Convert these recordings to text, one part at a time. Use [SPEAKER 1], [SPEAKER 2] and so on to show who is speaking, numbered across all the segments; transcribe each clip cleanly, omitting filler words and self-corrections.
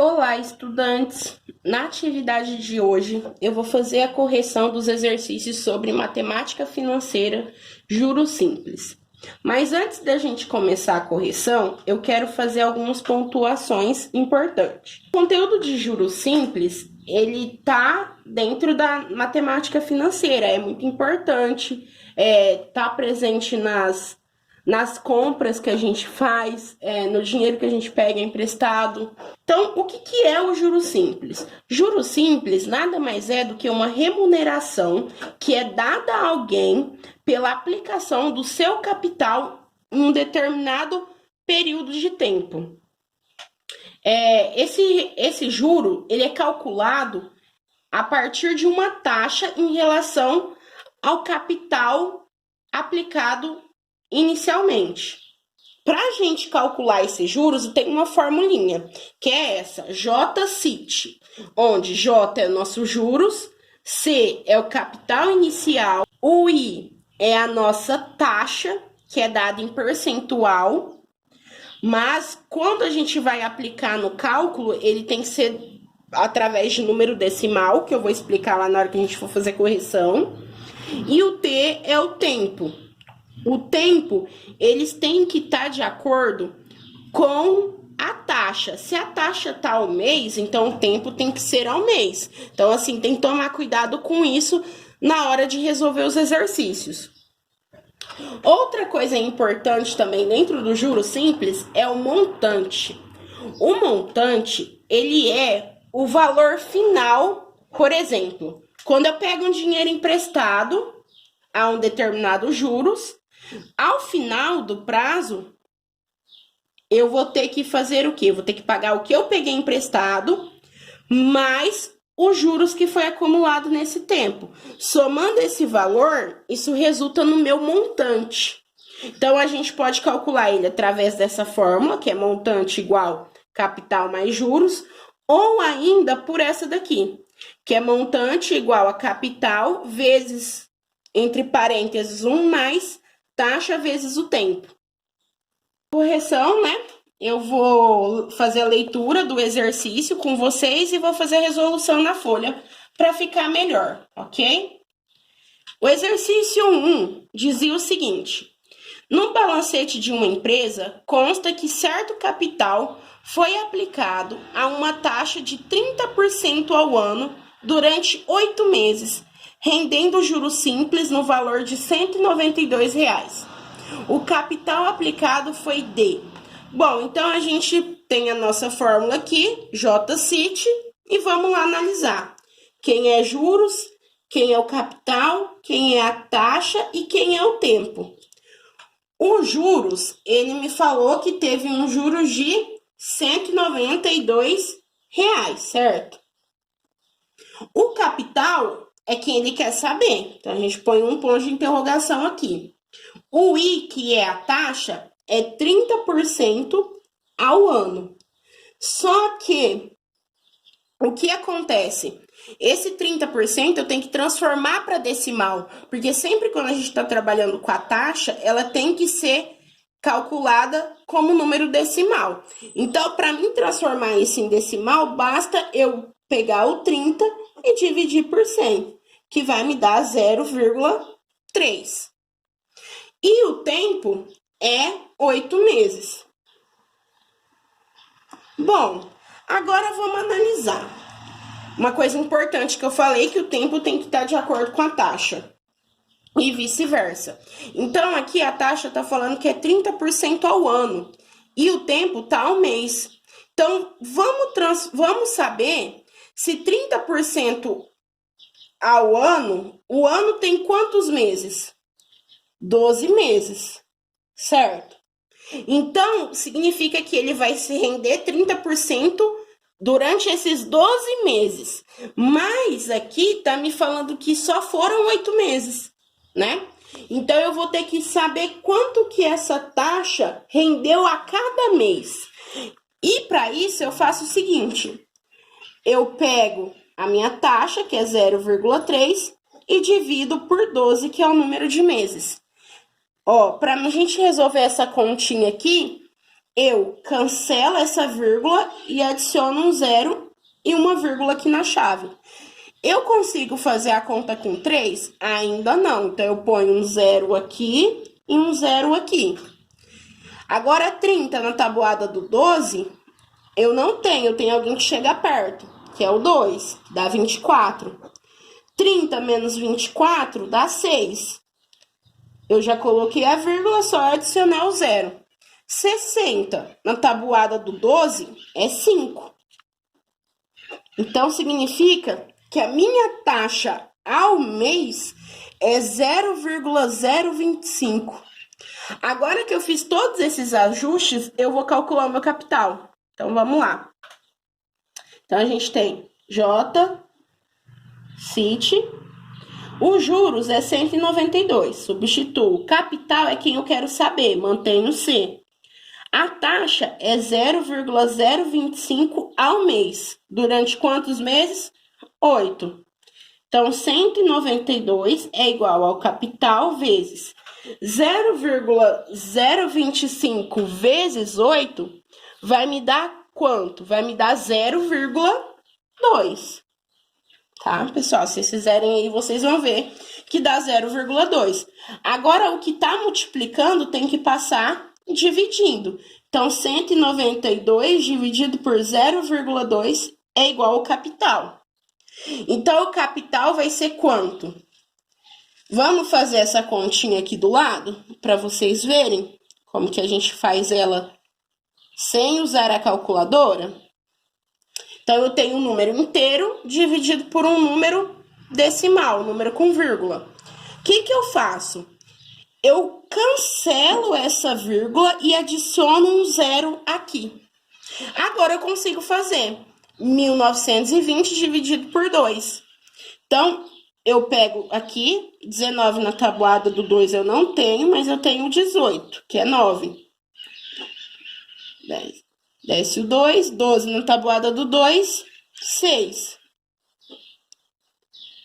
[SPEAKER 1] Olá, estudantes! Na atividade de hoje, eu vou fazer a correção dos exercícios sobre matemática financeira, juros simples. Mas antes da gente começar a correção, eu quero fazer algumas pontuações importantes. O conteúdo de juros simples, ele tá dentro da matemática financeira, é muito importante, tá presente nas compras que a gente faz, no dinheiro que a gente pega emprestado. Então, o que é o juro simples? Juro simples nada mais é do que uma remuneração que é dada a alguém pela aplicação do seu capital em um determinado período de tempo. Esse juro ele é calculado a partir de uma taxa em relação ao capital aplicado inicialmente. Para a gente calcular esses juros, tem uma formulinha, que é essa, J-CIT, onde J é o nosso juros, C é o capital inicial, o I é a nossa taxa, que é dada em percentual, mas quando a gente vai aplicar no cálculo, ele tem que ser através de número decimal, que eu vou explicar lá na hora que a gente for fazer correção, e o T é o tempo. O tempo, eles têm que estar de acordo com a taxa. Se a taxa está ao mês, então o tempo tem que ser ao mês. Então, assim, tem que tomar cuidado com isso na hora de resolver os exercícios. Outra coisa importante também dentro do juro simples é o montante. O montante, ele é o valor final, por exemplo, quando eu pego um dinheiro emprestado a um determinado juros, ao final do prazo, eu vou ter que fazer o quê? Vou ter que pagar o que eu peguei emprestado, mais os juros que foi acumulado nesse tempo. Somando esse valor, isso resulta no meu montante. Então, a gente pode calcular ele através dessa fórmula, que é montante igual capital mais juros, ou ainda por essa daqui, que é montante igual a capital vezes, entre parênteses, 1 mais taxa vezes o tempo. Correção, né? Eu vou fazer a leitura do exercício com vocês e vou fazer a resolução na folha para ficar melhor, ok? O exercício 1 dizia o seguinte: no balancete de uma empresa, consta que certo capital foi aplicado a uma taxa de 30% ao ano durante 8 meses, rendendo juros simples no valor de R$ 192. O capital aplicado foi D. Bom, então a gente tem a nossa fórmula aqui, J-CIT, e vamos lá analisar. Quem é juros, quem é o capital, quem é a taxa e quem é o tempo. Os juros, ele me falou que teve um juros de R$ 192, certo? O capital é quem ele quer saber. Então, a gente põe um ponto de interrogação aqui. O I, que é a taxa, é 30% ao ano. Só que, o que acontece? Esse 30% eu tenho que transformar para decimal, porque sempre quando a gente está trabalhando com a taxa, ela tem que ser calculada como número decimal. Então, para mim transformar isso em decimal, basta eu pegar o 30 e dividir por 100, que vai me dar 0,3. E o tempo é 8 meses. Bom, agora vamos analisar. Uma coisa importante que eu falei, que o tempo tem que estar de acordo com a taxa. E vice-versa. Então, aqui a taxa está falando que é 30% ao ano. E o tempo está ao mês. Então, vamos saber se 30% ao ano, o ano tem quantos meses? 12 meses, certo? Então, significa que ele vai se render 30% durante esses 12 meses. Mas aqui tá me falando que só foram 8 meses, né? Então, eu vou ter que saber quanto que essa taxa rendeu a cada mês. E para isso, eu faço o seguinte. Eu pego a minha taxa, que é 0,3, e divido por 12, que é o número de meses. Ó, para a gente resolver essa continha aqui, eu cancelo essa vírgula e adiciono um zero e uma vírgula aqui na chave. Eu consigo fazer a conta com 3? Ainda não. Então, eu ponho um zero aqui e um zero aqui. Agora, 30 na tabuada do 12, eu não tenho. Eu tenho alguém que chega perto, que é o 2, que dá 24. 30 menos 24 dá 6. Eu já coloquei a vírgula, só adicionar o zero. 60 na tabuada do 12 é 5. Então, significa que a minha taxa ao mês é 0,025. Agora que eu fiz todos esses ajustes, eu vou calcular o meu capital. Então, vamos lá. Então, a gente tem J, CIT. Os juros é 192. Substituo. Capital é quem eu quero saber. Mantenho C. A taxa é 0,025 ao mês. Durante quantos meses? 8. Então, 192 é igual ao capital vezes 0,025 vezes 8 vai me dar quanto? Vai me dar 0,2. Tá, pessoal? Se vocês fizerem aí, vocês vão ver que dá 0,2. Agora, o que está multiplicando tem que passar dividindo. Então, 192 dividido por 0,2 é igual ao capital. Então, o capital vai ser quanto? Vamos fazer essa continha aqui do lado, para vocês verem como que a gente faz ela sem usar a calculadora. Então, eu tenho um número inteiro dividido por um número decimal, um número com vírgula. O que eu faço? Eu cancelo essa vírgula e adiciono um zero aqui. Agora, eu consigo fazer 1920 dividido por 2. Então, eu pego aqui, 19 na tabuada do 2 eu não tenho, mas eu tenho 18, que é 9. 10. Desce o 2, 12 na tabuada do 2, 6.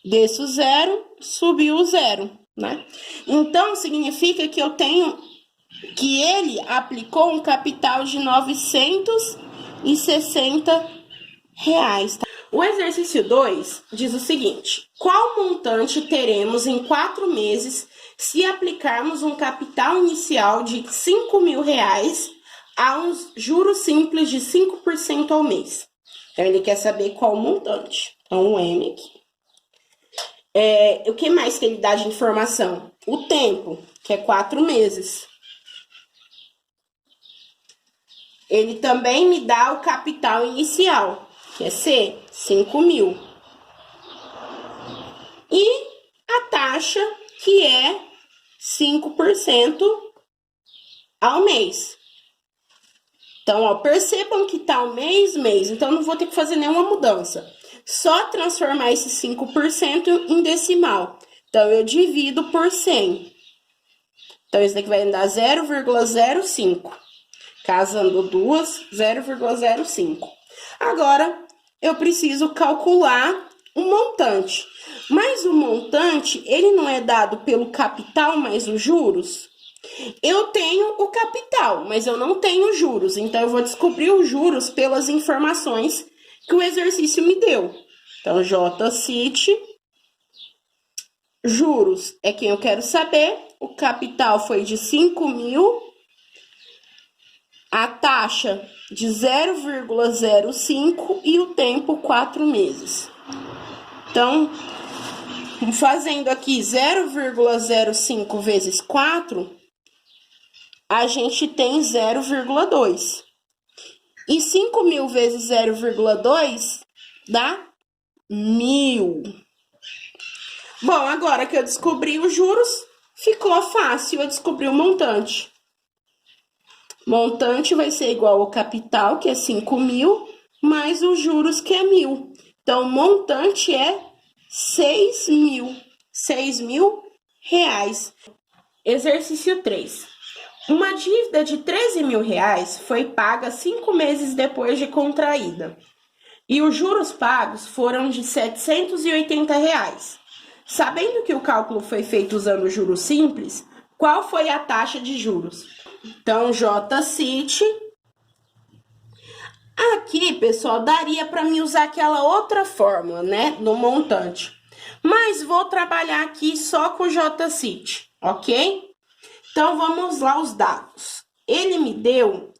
[SPEAKER 1] Desce o 0, subiu o 0, né? Então, significa que eu tenho que ele aplicou um capital de R$ 960. Tá? O exercício 2 diz o seguinte: qual montante teremos em 4 meses se aplicarmos um capital inicial de R$ 5.000 a uns juros simples de 5% ao mês? Então, ele quer saber qual montante. Então, o M aqui. O que mais que ele dá de informação? O tempo, que é 4 meses. Ele também me dá o capital inicial, que é C, 5.000. E a taxa, que é 5% ao mês. Então, ó, percebam que tá o mês. Então, não vou ter que fazer nenhuma mudança. Só transformar esse 5% em decimal. Então, eu divido por 100. Então, isso daqui vai dar 0,05. Casando duas, 0,05. Agora, eu preciso calcular o montante. Mas o montante, ele não é dado pelo capital mais os juros? Eu tenho o capital, mas eu não tenho juros. Então, eu vou descobrir os juros pelas informações que o exercício me deu. Então, JCIT, juros é quem eu quero saber. O capital foi de 5.000. A taxa de 0,05 e o tempo 4 meses. Então, fazendo aqui 0,05 vezes 4, a gente tem 0,2. E 5.000 vezes 0,2 dá 1.000. Bom, agora que eu descobri os juros, ficou fácil eu descobrir o montante. Montante vai ser igual ao capital, que é 5.000, mais os juros, que é 1.000. Então, o montante é 6.000. R$6.000. Exercício 3. Uma dívida de R$13.000 foi paga 5 meses depois de contraída. E os juros pagos foram de R$780. Sabendo que o cálculo foi feito usando juros simples, qual foi a taxa de juros? Então, JCIT, Aqui, pessoal, daria para mim usar aquela outra fórmula, né, do montante. Mas vou trabalhar aqui só com o JCIT, ok? Então, vamos lá os dados. Ele me deu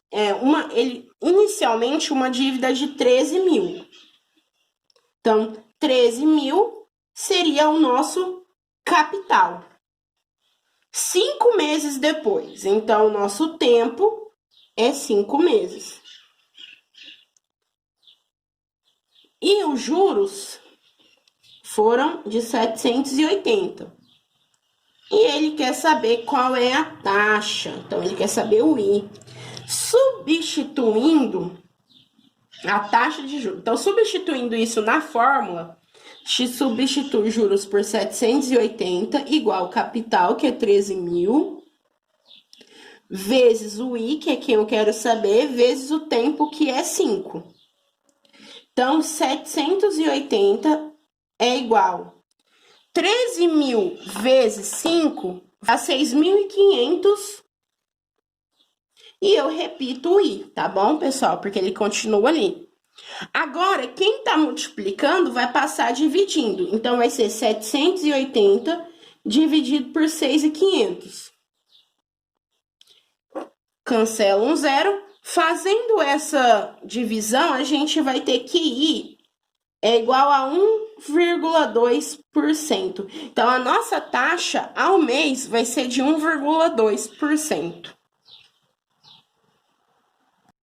[SPEAKER 1] inicialmente uma dívida de 13 mil. Então, 13 mil seria o nosso capital. 5 meses depois, então, o nosso tempo é 5 meses. E os juros foram de 780. E ele quer saber qual é a taxa. Então, ele quer saber o I. Substituindo a taxa de juros. Então, substituindo isso na fórmula, se substitui juros por 780 igual capital, que é 13 mil, vezes o I, que é quem eu quero saber, vezes o tempo, que é 5. Então, 780 é igual 13 mil vezes 5 dá 6.500. E eu repito o I, tá bom, pessoal? Porque ele continua ali. Agora, quem tá multiplicando vai passar dividindo. Então, vai ser 780 dividido por 6.500. Cancela um zero. Fazendo essa divisão, a gente vai ter que I é igual a 1,2%. Então, a nossa taxa ao mês vai ser de 1,2%.